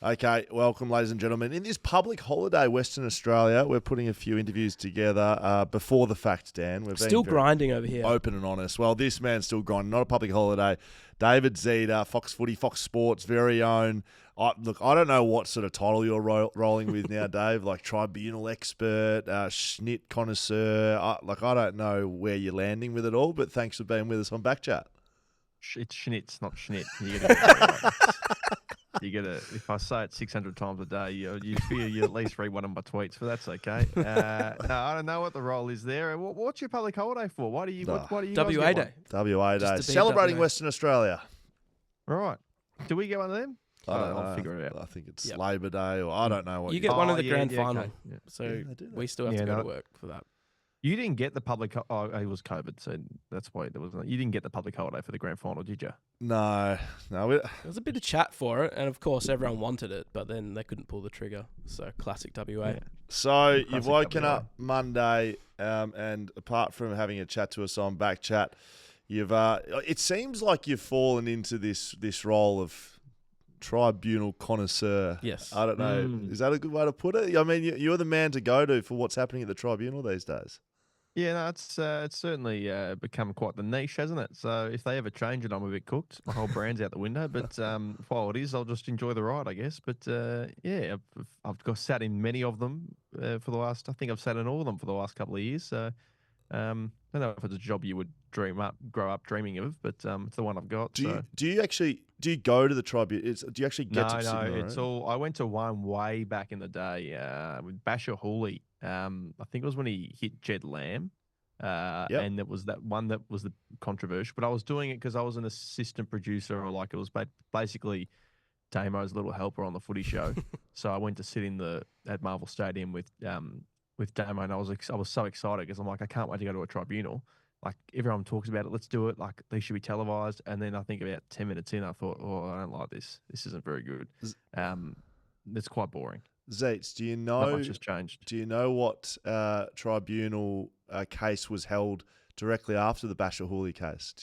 Okay, welcome, ladies and gentlemen. In this public holiday, Western Australia, we're putting a few interviews together before the fact, Dan. We've Still been grinding over here. open and honest. Well, this man's still grinding. Not a public holiday. David Zita, Fox Footy, Fox Sports, very own. Look, I don't know what sort of title you're rolling with now, Dave. Like Tribunal expert, Schnit connoisseur. I don't know where you're landing with it all, but thanks for being with us on BackChat. It's Schnitz, not Schnit. You get a. If I say it 600 times a day, you fear you at least read one of my tweets, but that's okay. No, I don't know what the role is there. What's your public holiday for? Why do you? Why do you? WA Day. WA Day. Celebrating WA. Western Australia. Right. Do we get one of them? I don't know. I'll figure it out. I think it's Labor Day, or I don't know what You get one of the grand yeah, final, okay. Yeah. so they do that. we still have to go to work for that. You didn't get the public. Oh, it was COVID, so that's why there wasn't. You didn't get the public holiday for the grand final, did you? No. There was a bit of chat for it, and of course everyone wanted it, but then they couldn't pull the trigger. So classic WA. Yeah. So you've Classic woken WA. up Monday, and apart from having a chat to us on BackChat, you've. It seems like you've fallen into this role of tribunal connoisseur. Yes. I don't know. Is that a good way to put it? I mean, you're the man to go to for what's happening at the tribunal these days. Yeah, no, it's certainly become quite the niche, hasn't it? So if they ever change it, I'm a bit cooked. My whole brand's out the window. But while it is, I'll just enjoy the ride, I guess. But yeah, I've sat in many of them for the last. I think I've sat in all of them for the last couple of years. So I don't know if it's a job you would grow up dreaming of, but it's the one I've got. Do you go to the tribunal? Do you actually get to sit in it's all. I went to one way back in the day with Basher Hooley. I think it was when he hit Jed Lamb. And it was that one that was the controversial. But I was doing it because I was an assistant producer, or like it was basically Damo's little helper on the footy show. So I went to sit at Marvel Stadium with Damo, and I was so excited because I'm like, I can't wait to go to a tribunal. Like everyone talks about it, let's do it. Like they should be televised. And then I think about 10 minutes in, I thought, oh, I don't like this. This isn't very good. It's quite boring. Zeitz, do you Not know? much has changed. Do you know what tribunal case was held directly after the Basher Hooley case?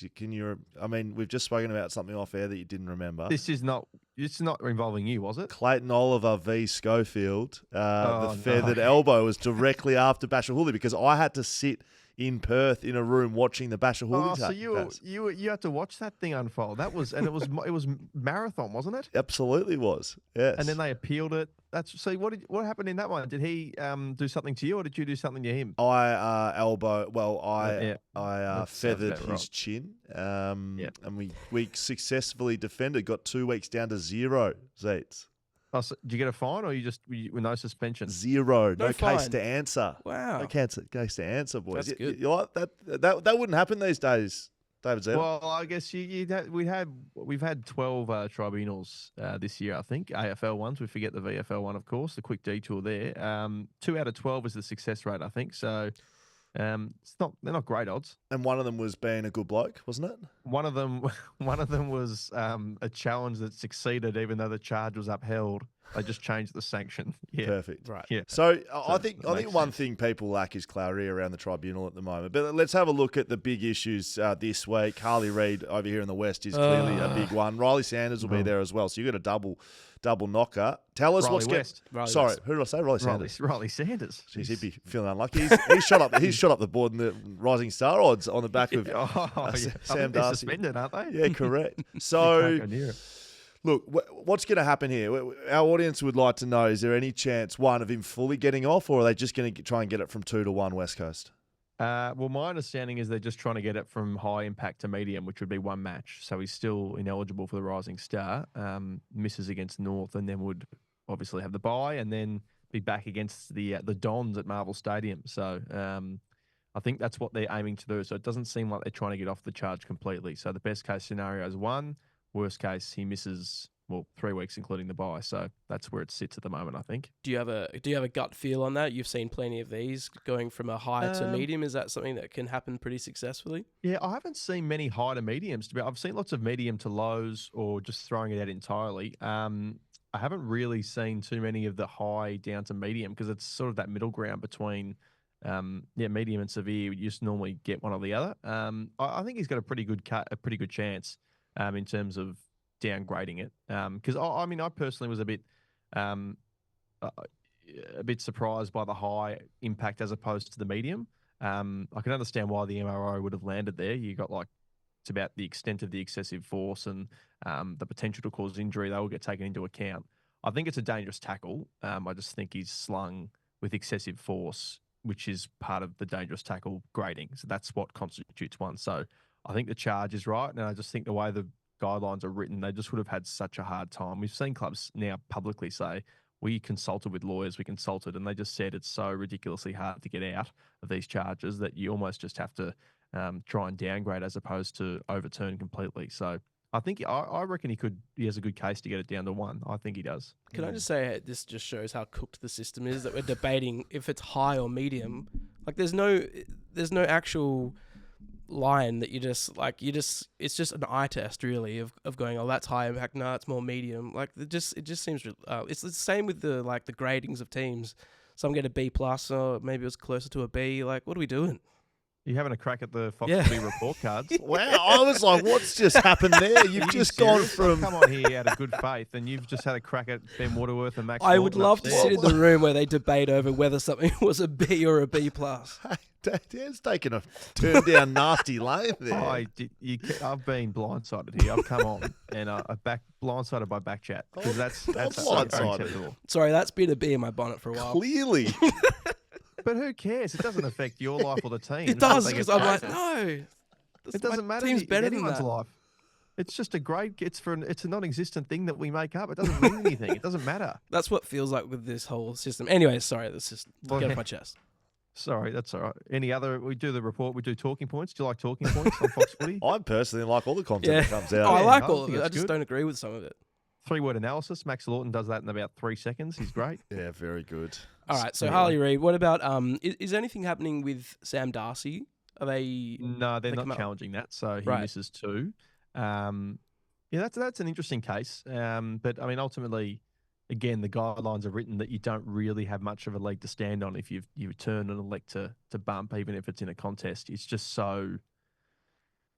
I mean, we've just spoken about something off air that you didn't remember. It's not involving you, was it? Clayton Oliver v. Schofield. The no. feathered elbow was directly after Basher Hooley because I had to sit in Perth in a room watching the Basher Hooley so case. you had to watch that thing unfold. It was marathon, wasn't it? Absolutely was. Yes. And then they appealed it. What happened in that one? Did he do something to you, or did you do something to him? I That sounds feathered about his right. chin, and we successfully defended. Got 2 weeks down to 0. Zeitz. Oh, so did you get a fine, or you with no suspension? 0. No case fine. to answer. Wow. No case to answer, boys. That's good. You like that wouldn't happen these days, David Zeta. Well, I guess we've had 12 tribunals this year. I think AFL ones. We forget the VFL one, of course. The quick detour there. 2 out of 12 is the success rate, I think. So they're not great odds. And one of them was being a good bloke, wasn't it? One of them was a challenge that succeeded, even though the charge was upheld. They just changed the sanction. Yeah. Perfect. Right. Yeah. So I think makes one sense. thing people lack is clarity around the tribunal at the moment. But let's have a look at the big issues this week. Harley Reid over here in the West is clearly a big one. Riley Sanders will be there as well. So you've got a double knocker. Tell us what's going. Sorry, who did I say? Riley Sanders. Riley Sanders. Jeez, he'd be feeling unlucky. He's shot up. He's shot up the board in the Rising Star odds on the back of Sam They're Darcy. suspended, aren't they? Yeah, correct. So. Can't go near it. Look, what's going to happen here? Our audience would like to know, is there any chance, one, of him fully getting off, or are they just going to try and get it from 2 to 1 West Coast? Well, my understanding is they're just trying to get it from high impact to medium, which would be 1 match. So he's still ineligible for the Rising Star, misses against North, and then would obviously have the bye and then be back against the Dons at Marvel Stadium. So I think that's what they're aiming to do. So it doesn't seem like they're trying to get off the charge completely. So the best case scenario is 1. Worst case, he misses 3 weeks, including the bye. So that's where it sits at the moment, I think. Do you have a gut feel on that? You've seen plenty of these going from a high to medium. Is that something that can happen pretty successfully? Yeah, I haven't seen many high to mediums. I've seen lots of medium to lows, or just throwing it out entirely. I haven't really seen too many of the high down to medium, because it's sort of that middle ground between medium and severe. You just normally get one or the other. I think he's got a pretty good chance in terms of downgrading it. Because I personally was a bit A bit surprised by the high impact as opposed to the medium. I can understand why the MRO would have landed there. You got like, it's about the extent of the excessive force and the potential to cause injury. They will get taken into account. I think it's a dangerous tackle. I just think he's slung with excessive force, which is part of the dangerous tackle grading. So that's what constitutes one. So I think the charge is right. And I just think the way the guidelines are written, they just would have had such a hard time. We've seen clubs now publicly say, we consulted with lawyers, and they just said it's so ridiculously hard to get out of these charges that you almost just have to try and downgrade as opposed to overturn completely. So I think I reckon he has a good case to get it down to 1. I think he does. Can I just say this just shows how cooked the system is that we're debating if it's high or medium. Like there's no actual line that it's just an eye test really of going, oh, that's high impact, no, it's more medium. Like it just seems it's the same with the gradings of teams. Some get a B plus, or maybe it was closer to a B. Like, what are we doing? You having a crack at the Fox Footy report cards? Wow, I was like, what's just happened there? You've just gone from... Come on here out of good faith, and you've just had a crack at Ben Waterworth and Max I would love to sit in the room where they debate over whether something was a B or a B plus. Hey, Dan's taken a turn down nasty lane there. I've been blindsided here. I've come on and blindsided by BackChat because that's unacceptable. Sorry, that's been a bee in my bonnet for a while. Clearly. But who cares? It doesn't affect your life or the team. It does, because I'm like, no. It doesn't matter. Team's better than anyone's that. life. It's just a grade. It's a non-existent thing that we make up. It doesn't mean anything. It doesn't matter. That's what it feels like with this whole system. Anyway, sorry, let's just get off my chest. Sorry, that's all right. Any other? We do the report. We do talking points. Do you like talking points on Fox Footy? I personally like all the content that comes out. Oh, I like all of it. I just don't agree with some of it. 3-word analysis. Max Lawton does that in about 3 seconds. He's great. Yeah, very good. All right, so anyway. Harley Reid, what about is anything happening with Sam Darcy? Are they? No, they're not challenging that, so he misses 2. Yeah, that's an interesting case. But I mean, ultimately, again, the guidelines are written that you don't really have much of a leg to stand on if you turn and elect to bump, even if it's in a contest. It's just the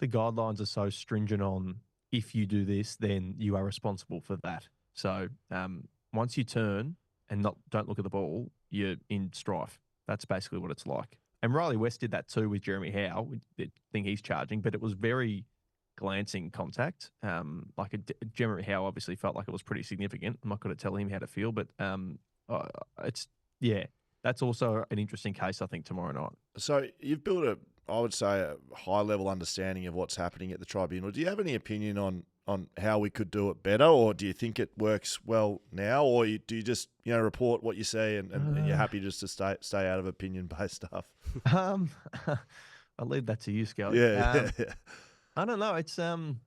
guidelines are so stringent on, if you do this, then you are responsible for that. So once you turn and don't look at the ball, you're in strife. That's basically what it's like. And Riley West did that too with Jeremy Howe. The thing he's charging, but it was very glancing contact. Jeremy Howe obviously felt like it was pretty significant. I'm not going to tell him how to feel, but that's also an interesting case, I think, tomorrow night. So you've built I would say, a high-level understanding of what's happening at the Tribunal. Do you have any opinion on how we could do it better, or do you think it works well now, or do you just report what you see and you're happy just to stay out of opinion-based stuff? I'll leave that to you, Scully. Yeah. I don't know. It's I'm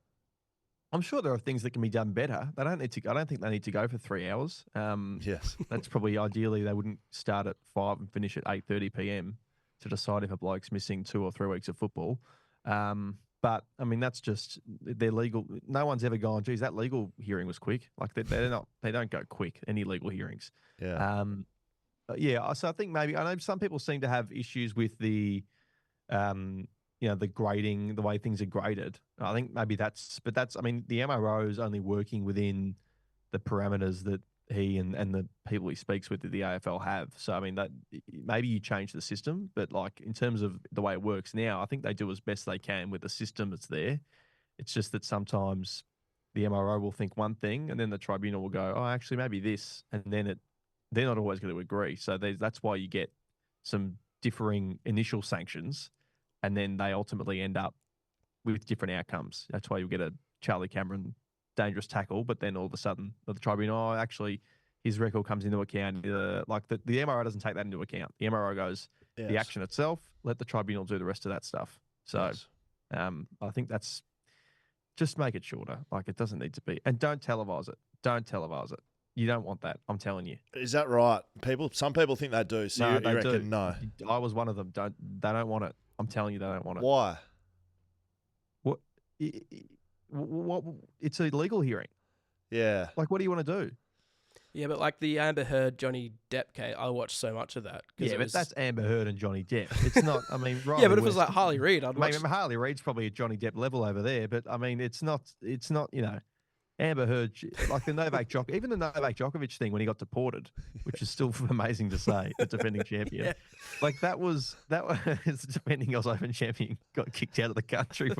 sure there are things that can be done better. I don't think they need to go for 3 hours. Yes, that's probably ideally they wouldn't start at 5 and finish at 8:30 p.m. to decide if a bloke's missing 2 or 3 weeks of football. But I mean, that's just they're legal. No one's ever gone, geez, that legal hearing was quick. Like they don't go quick, any legal hearings. Yeah. So I think maybe, I know some people seem to have issues with the the grading, the way things are graded. I think maybe the MRO is only working within the parameters that he and the people he speaks with at the AFL have. So, I mean, that maybe you change the system, but like in terms of the way it works now, I think they do as best they can with the system that's there. It's just that sometimes the MRO will think one thing and then the Tribunal will go, oh, actually, maybe this. And then they're not always going to agree. So that's why you get some differing initial sanctions, and then they ultimately end up with different outcomes. That's why you get a Charlie Cameron dangerous tackle, but then all of a sudden the Tribunal, actually his record comes into account. The MRO doesn't take that into account. The MRO goes, the action itself, let the Tribunal do the rest of that stuff. So I think that's, just make it shorter. Like, it doesn't need to be. And don't televise it. Don't televise it. You don't want that. I'm telling you. Is that right? Some people think they do. So no, you reckon no? I was one of them. They don't want it. I'm telling you, they don't want it. Why? What? It's a legal hearing. Yeah. Like, what do you want to do? Yeah, but like the Amber Heard Johnny Depp case, I watched so much of that. Yeah, but that's Amber Heard and Johnny Depp. It's not. I mean, right? Yeah, but if it was like Harley Reid, I'd watch. Harley Reid's probably a Johnny Depp level over there, but I mean, it's not. You know, Amber Heard, like the Novak even the Novak Djokovic thing when he got deported, which is still amazing to say, the defending champion. Yeah. Like that was the defending Australian Open champion got kicked out of the country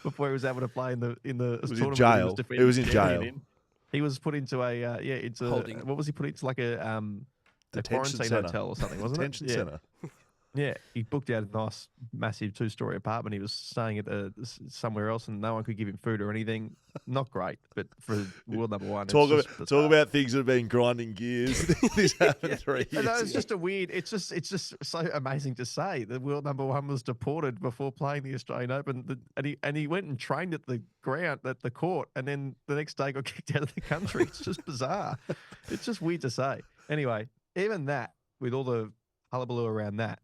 before he was able to play in the It was tournament. in jail. It was in jail. He was put into Holding. what was he put into, like a Detention quarantine center. hotel or something, wasn't Detention it? center. Yeah, he booked out a nice, massive 2-story apartment. He was staying at somewhere else, and no one could give him food or anything. Not great, but for world number one, Talk about things that have been grinding gears. This happened 3 years. No, it's just a weird. It's just so amazing to say the world number one was deported before playing the Australian Open, and he went and trained at the ground at the court, and then the next day got kicked out of the country. It's just bizarre. It's just weird to say. Anyway, even that, with all the hullabaloo around that,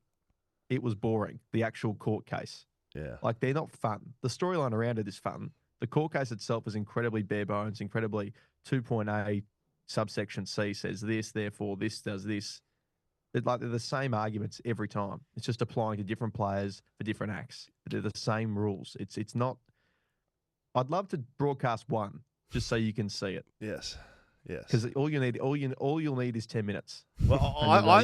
it was boring, the actual court case. Yeah. Like, they're not fun. The storyline around it is fun. The court case itself is incredibly bare bones, incredibly 2.A subsection C says this, therefore this does this. They're the same arguments every time. It's just applying to different players for different acts. They're the same rules. It's not. I'd love to broadcast one just so you can see it. Yes. Yes. Because all you'll need is 10 minutes. Well, I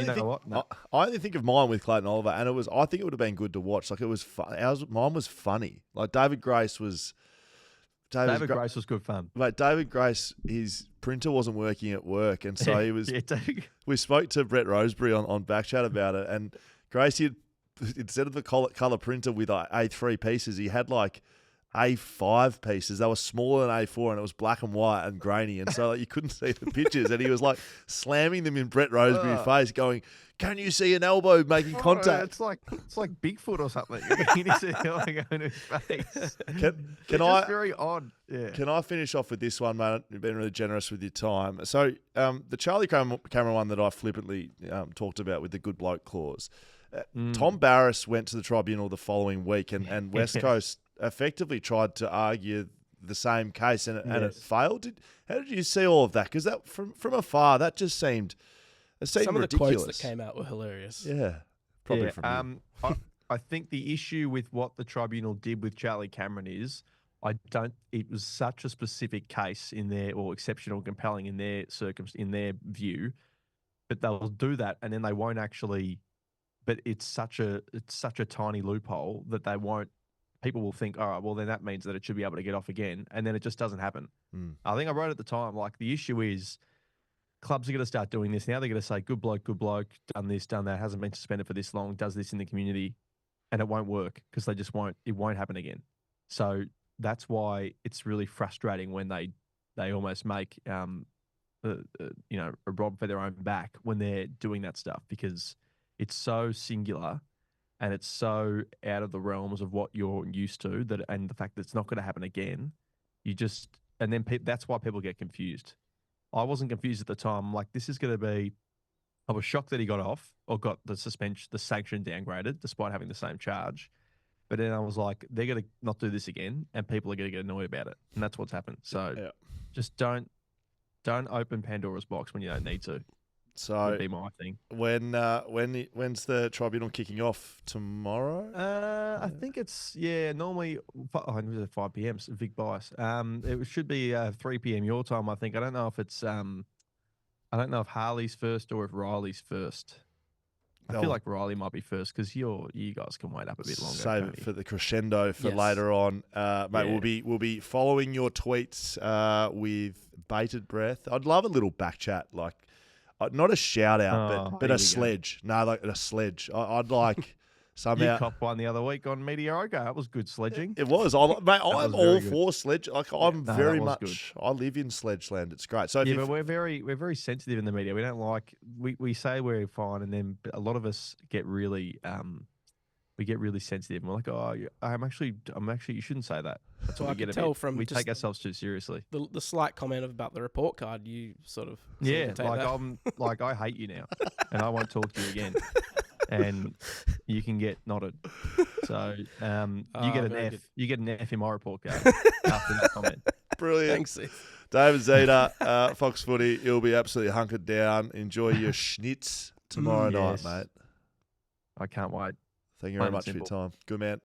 only think of mine with Clayton Oliver, and I think it would have been good to watch. Like, it was mine was funny. Like, David Grace was. David Grace was good fun. Mate, David Grace, his printer wasn't working at work, and so he was. We spoke to Brett Roseberry on BackChat about it, and Grace, instead of the colour printer with like A3 pieces, he had like A5 pieces. They were smaller than A4, and it was black and white and grainy, and so like, you couldn't see the pictures. And he was like slamming them in Brett Roseberry's face, going, "Can you see an elbow making contact?" It's like Bigfoot or something. You need to see the elbow in his face. Can I? Very odd. Yeah. Can I finish off with this one, mate? You've been really generous with your time. So the Charlie Cameron one that I flippantly talked about with the good bloke clause. Tom Barras went to the tribunal the following week, and West Coast effectively tried to argue the same case, and it failed. How did you see all of that? Because that from afar, that just seemed some ridiculous. of the quotes that came out were hilarious. Yeah, probably from you. I think the issue with what the tribunal did with Charlie Cameron is, it was such a specific case in their, or exceptional, compelling in their in their view, but they'll do that and then they won't actually. But it's such a tiny loophole that they won't. People will think, all right, well, then that means that it should be able to get off again. And then it just doesn't happen. I think I wrote at the time, like, the issue is clubs are going to start doing this. Now they're going to say, good bloke, done this, done that, hasn't been suspended for this long, does this in the community. And it won't work because they just won't. It won't happen again. So that's why it's really frustrating when they almost make, a rob for their own back when they're doing that stuff, because it's so singular. And it's so out of the realms of what you're used to, and the fact that it's not going to happen again, that's why people get confused. I wasn't confused at the time. I'm like, this is going to be. I was shocked that he got off or got the sanction downgraded, despite having the same charge. But then I was like, they're going to not do this again, and people are going to get annoyed about it, and that's what's happened. So just don't open Pandora's box when you don't need to. So would be my thing. When's the tribunal kicking off? Tomorrow? I think it's normally 5 p.m. Vic bias. It should be 3 p.m. your time. I think. I don't know if it's I don't know if Harley's first or if Riley's first. I feel like Riley might be first because you guys can wait up a bit longer. Save it for the crescendo for later on, mate. Yeah. We'll be following your tweets with bated breath. I'd love a little back chat, like. Not a shout out, but a sledge. No, like a sledge. I'd like somehow. You copped one the other week on Meteorica. That was good sledging. It was. I'm all for sledge. Like I'm very much. Good. I live in sledge land. It's great. So but we're very sensitive in the media. We don't like. We say we're fine, and then a lot of us get really sensitive. And we're like, oh, I'm actually. You shouldn't say that. That's what we get. We take ourselves too seriously. The slight comment about the report card, you sort of I'm like, I hate you now, and I won't talk to you again, and you can get knotted. So you get an F. Good. You get an F in my report card after that comment. Brilliant. Thanks. David Zita, Fox Footy. You'll be absolutely hunkered down. Enjoy your schnitz tomorrow night, mate. I can't wait. Thank you very much for your time. Good man.